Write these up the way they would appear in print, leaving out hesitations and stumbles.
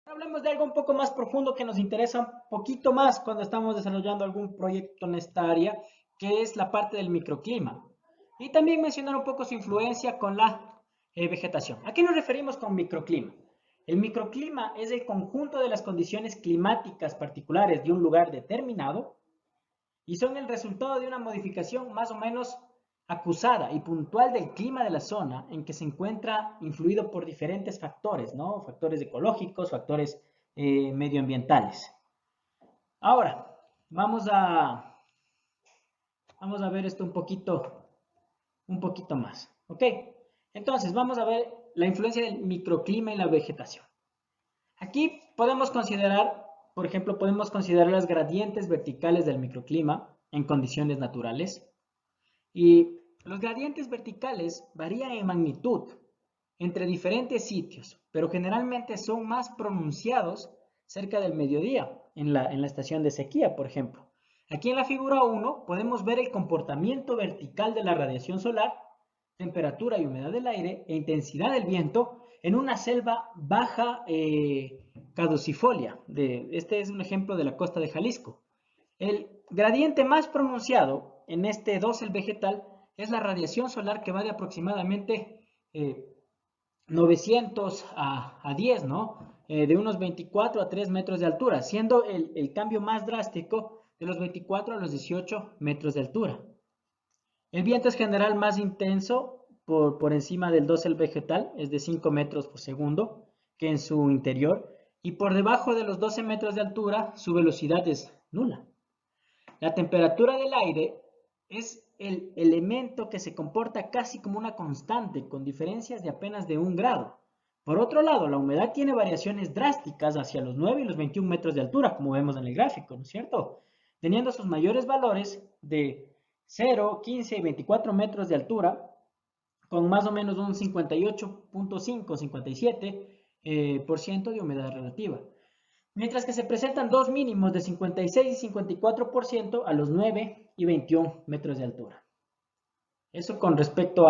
Hablemos de algo un poco más profundo que nos interesa un poquito más cuando estamos desarrollando algún proyecto en esta área, que es la parte del microclima. Y también mencionar un poco su influencia con la vegetación. ¿A qué nos referimos con microclima? El microclima es el conjunto de las condiciones climáticas particulares de un lugar determinado y son el resultado de una modificación más o menos acusada y puntual del clima de la zona en que se encuentra influido por diferentes factores, ¿no? Factores ecológicos, factores medioambientales. Ahora, vamos a, vamos a ver esto un poquito más, ¿ok? Entonces, vamos a ver la influencia del microclima y la vegetación. Aquí podemos considerar, por ejemplo, podemos considerar las gradientes verticales del microclima en condiciones naturales. Y los gradientes verticales varían en magnitud entre diferentes sitios, pero generalmente son más pronunciados cerca del mediodía, en la estación de sequía, por ejemplo. Aquí en la figura 1 podemos ver el comportamiento vertical de la radiación solar, temperatura y humedad del aire e intensidad del viento en una selva baja caducifolia. Este es un ejemplo de la costa de Jalisco. El gradiente más pronunciado en este dosel vegetal es la radiación solar que va de aproximadamente 900 a 10, ¿no? De unos 24 a 3 metros de altura, siendo el cambio más drástico de los 24 a los 18 metros de altura. El viento es general más intenso por encima del dosel vegetal, es de 5 metros por segundo, que en su interior, y por debajo de los 12 metros de altura, su velocidad es nula. La temperatura del aire es el elemento que se comporta casi como una constante, con diferencias de apenas de 1 grado. Por otro lado, la humedad tiene variaciones drásticas hacia los 9 y los 21 metros de altura, como vemos en el gráfico, ¿no es cierto? Teniendo sus mayores valores de 0, 15 y 24 metros de altura, con más o menos un 58.5, 57% de humedad relativa. Mientras que se presentan dos mínimos de 56 y 54% a los 9 y 21 metros de altura. Eso con respecto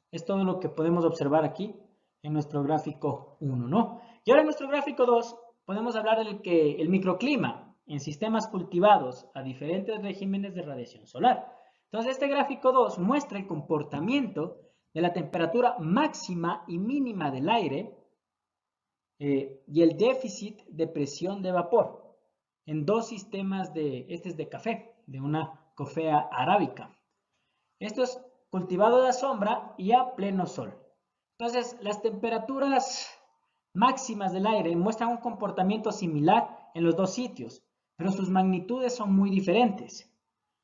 es todo lo que podemos observar aquí en nuestro gráfico 1, ¿no? Y ahora en nuestro gráfico 2 podemos hablar del que el microclima en sistemas cultivados a diferentes regímenes de radiación solar. Entonces este gráfico 2 muestra el comportamiento de la temperatura máxima y mínima del aire y el déficit de presión de vapor en dos sistemas este es de café, de una cofea arábica. Esto es cultivado a sombra y a pleno sol. Entonces, las temperaturas máximas del aire muestran un comportamiento similar en los dos sitios, pero sus magnitudes son muy diferentes.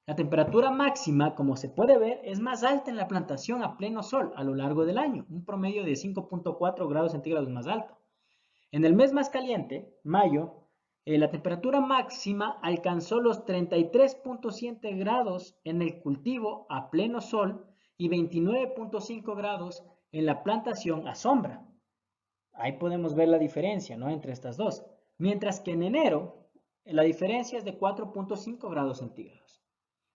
La temperatura máxima, como se puede ver, es más alta en la plantación a pleno sol a lo largo del año, un promedio de 5.4 grados centígrados más alto. En el mes más caliente, mayo, la temperatura máxima alcanzó los 33.7 grados en el cultivo a pleno sol y 29.5 grados en la plantación a sombra. Ahí podemos ver la diferencia, ¿no? Entre estas dos. Mientras que en enero, la diferencia es de 4.5 grados centígrados.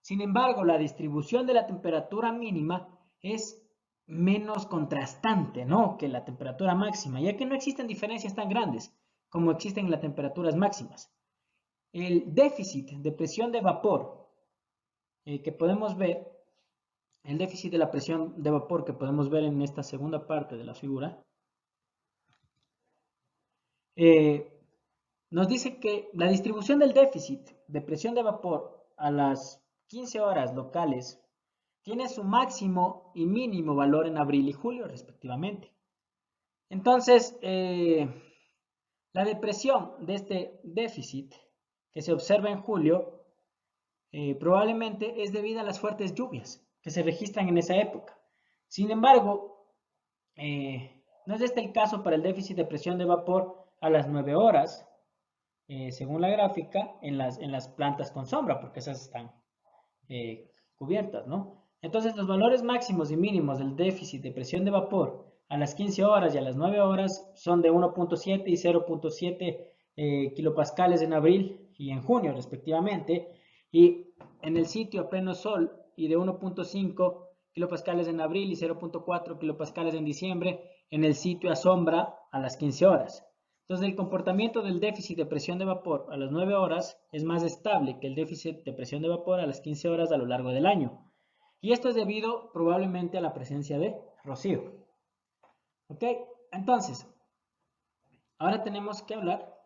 Sin embargo, la distribución de la temperatura mínima es menos contrastante, ¿no? Que la temperatura máxima, ya que no existen diferencias tan grandes como existen las temperaturas máximas. El déficit de presión de vapor que podemos ver, el déficit de la presión de vapor que podemos ver en esta segunda parte de la figura, eh, nos dice que la distribución del déficit de presión de vapor a las 15 horas locales tiene su máximo y mínimo valor en abril y julio, respectivamente. Entonces, la depresión de este déficit que se observa en julio probablemente es debida a las fuertes lluvias que se registran en esa época. Sin embargo, no es este el caso para el déficit de presión de vapor a las 9 horas, según la gráfica, en las plantas con sombra, porque esas están cubiertas, ¿no? Entonces, los valores máximos y mínimos del déficit de presión de vapor a las 15 horas y a las 9 horas son de 1.7 y 0.7 kilopascales en abril y en junio, respectivamente, y en el sitio a pleno sol y de 1.5 kilopascales en abril y 0.4 kilopascales en diciembre en el sitio a sombra a las 15 horas. Entonces, el comportamiento del déficit de presión de vapor a las 9 horas es más estable que el déficit de presión de vapor a las 15 horas a lo largo del año. Y esto es debido probablemente a la presencia de rocío. ¿Ok? Entonces, ahora tenemos que hablar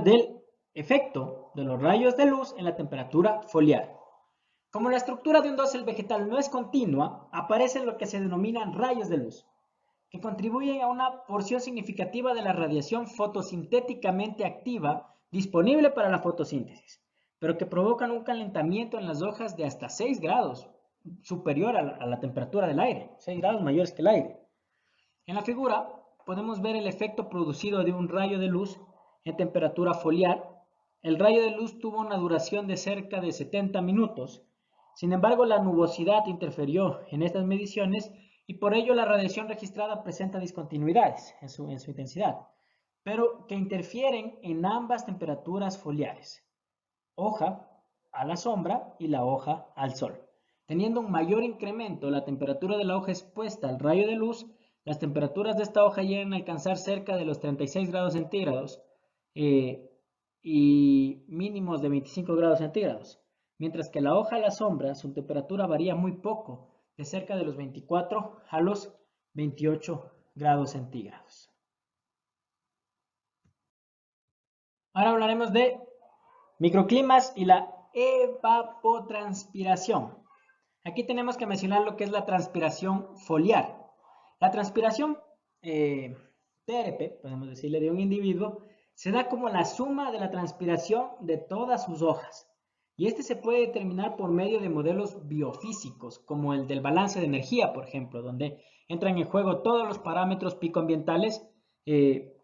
del efecto de los rayos de luz en la temperatura foliar. Como la estructura de un dosel vegetal no es continua, aparecen lo que se denominan rayos de luz, que contribuyen a una porción significativa de la radiación fotosintéticamente activa disponible para la fotosíntesis, pero que provocan un calentamiento en las hojas de hasta 6 grados, superior a la temperatura del aire, 6 grados mayores que el aire. En la figura podemos ver el efecto producido de un rayo de luz en temperatura foliar. El rayo de luz tuvo una duración de cerca de 70 minutos. Sin embargo, la nubosidad interfirió en estas mediciones y por ello la radiación registrada presenta discontinuidades en su intensidad, pero que interfieren en ambas temperaturas foliares, hoja a la sombra y la hoja al sol. Teniendo un mayor incremento la temperatura de la hoja expuesta al rayo de luz, las temperaturas de esta hoja llegan a alcanzar cerca de los 36 grados centígrados y mínimos de 25 grados centígrados, mientras que la hoja a la sombra, su temperatura varía muy poco, de cerca de los 24 a los 28 grados centígrados. Ahora hablaremos de microclimas y la evapotranspiración. Aquí tenemos que mencionar lo que es la transpiración foliar. La transpiración TRP, podemos decirle, de un individuo, se da como la suma de la transpiración de todas sus hojas. Y este se puede determinar por medio de modelos biofísicos, como el del balance de energía, por ejemplo, donde entran en juego todos los parámetros picoambientales que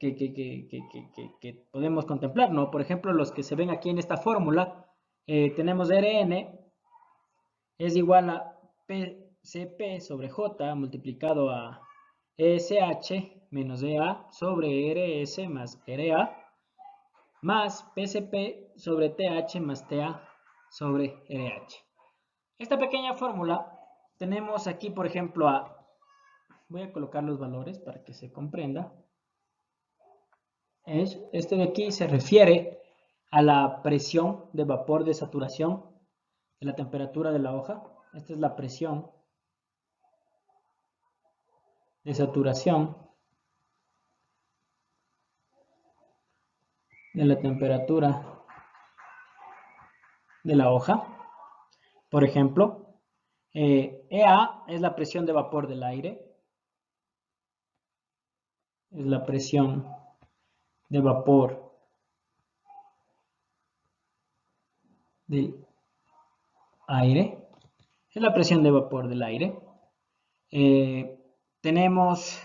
podemos contemplar, ¿no? Por ejemplo, los que se ven aquí en esta fórmula, tenemos Rn es igual a PCP sobre J multiplicado a ESH menos EA sobre RS más RA más PCP sobre TH más TA sobre RH. Esta pequeña fórmula tenemos aquí, por ejemplo, voy a colocar los valores para que se comprenda. Este de aquí se refiere a la presión de vapor de saturación de la temperatura de la hoja. Esta es la presión de saturación de la temperatura de la hoja. Por ejemplo, EA es la presión de vapor del aire. Es la presión de vapor del aire. Es la presión de vapor del aire. Tenemos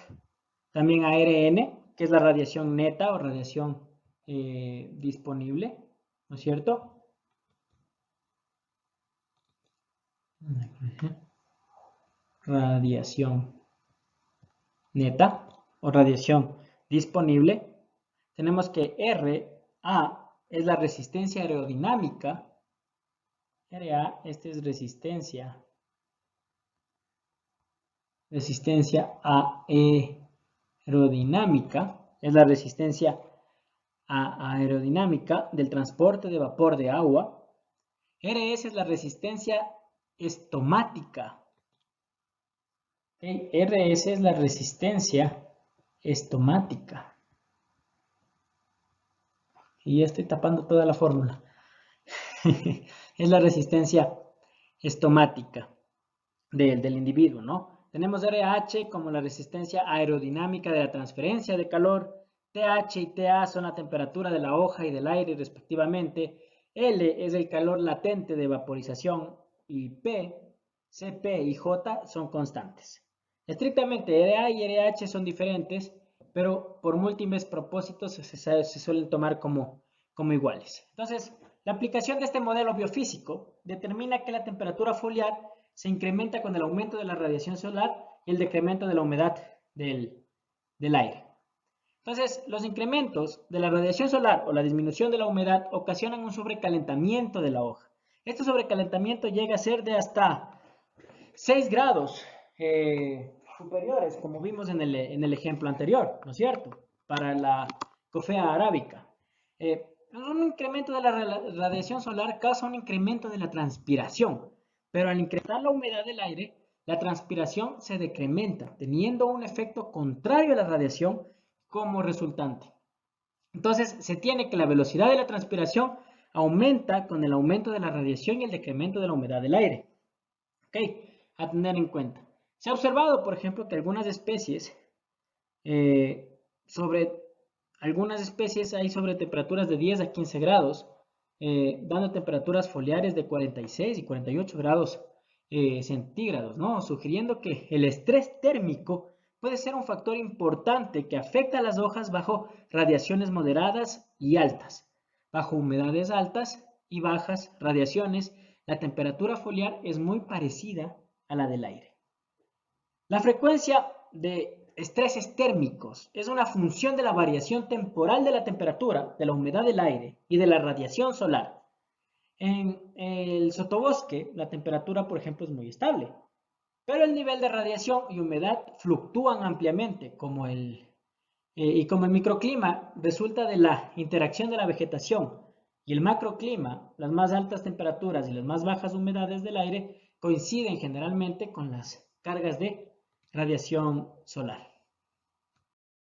también ARN, que es la radiación neta o radiación disponible, ¿no es cierto? Radiación neta o radiación disponible. Tenemos que RA es la resistencia aerodinámica. RA, esta es resistencia aerodinámica, es la resistencia aerodinámica del transporte de vapor de agua. RS es la resistencia estomática. ¿Okay? RS es la resistencia estomática. Y ya estoy tapando toda la fórmula. Es la resistencia estomática del individuo, ¿no? Tenemos RH como la resistencia aerodinámica de la transferencia de calor. TH y TA son la temperatura de la hoja y del aire respectivamente. L es el calor latente de vaporización y P, CP y J son constantes. Estrictamente RA y RH son diferentes, pero por múltiples propósitos se suelen tomar como iguales. Entonces, la aplicación de este modelo biofísico determina que la temperatura foliar se incrementa con el aumento de la radiación solar y el decremento de la humedad del aire. Entonces, los incrementos de la radiación solar o la disminución de la humedad ocasionan un sobrecalentamiento de la hoja. Este sobrecalentamiento llega a ser de hasta 6 grados superiores, como vimos en el ejemplo anterior, ¿no es cierto? Para la cofea arábica. Un incremento de la radiación solar causa un incremento de la transpiración, pero al incrementar la humedad del aire, la transpiración se decrementa, teniendo un efecto contrario a la radiación como resultante. Entonces, se tiene que la velocidad de la transpiración aumenta con el aumento de la radiación y el decremento de la humedad del aire. ¿Ok? A tener en cuenta. Se ha observado, por ejemplo, que algunas especies, hay sobre temperaturas de 10 a 15 grados, dando temperaturas foliares de 46 y 48 grados centígrados, ¿no? Sugiriendo que el estrés térmico puede ser un factor importante que afecta a las hojas bajo radiaciones moderadas y altas, bajo humedades altas y bajas radiaciones. La temperatura foliar es muy parecida a la del aire. La frecuencia de estreses térmicos es una función de la variación temporal de la temperatura, de la humedad del aire y de la radiación solar. En el sotobosque, la temperatura, por ejemplo, es muy estable, pero el nivel de radiación y humedad fluctúan ampliamente, y como el microclima resulta de la interacción de la vegetación y el macroclima, las más altas temperaturas y las más bajas humedades del aire coinciden generalmente con las cargas de radiación solar.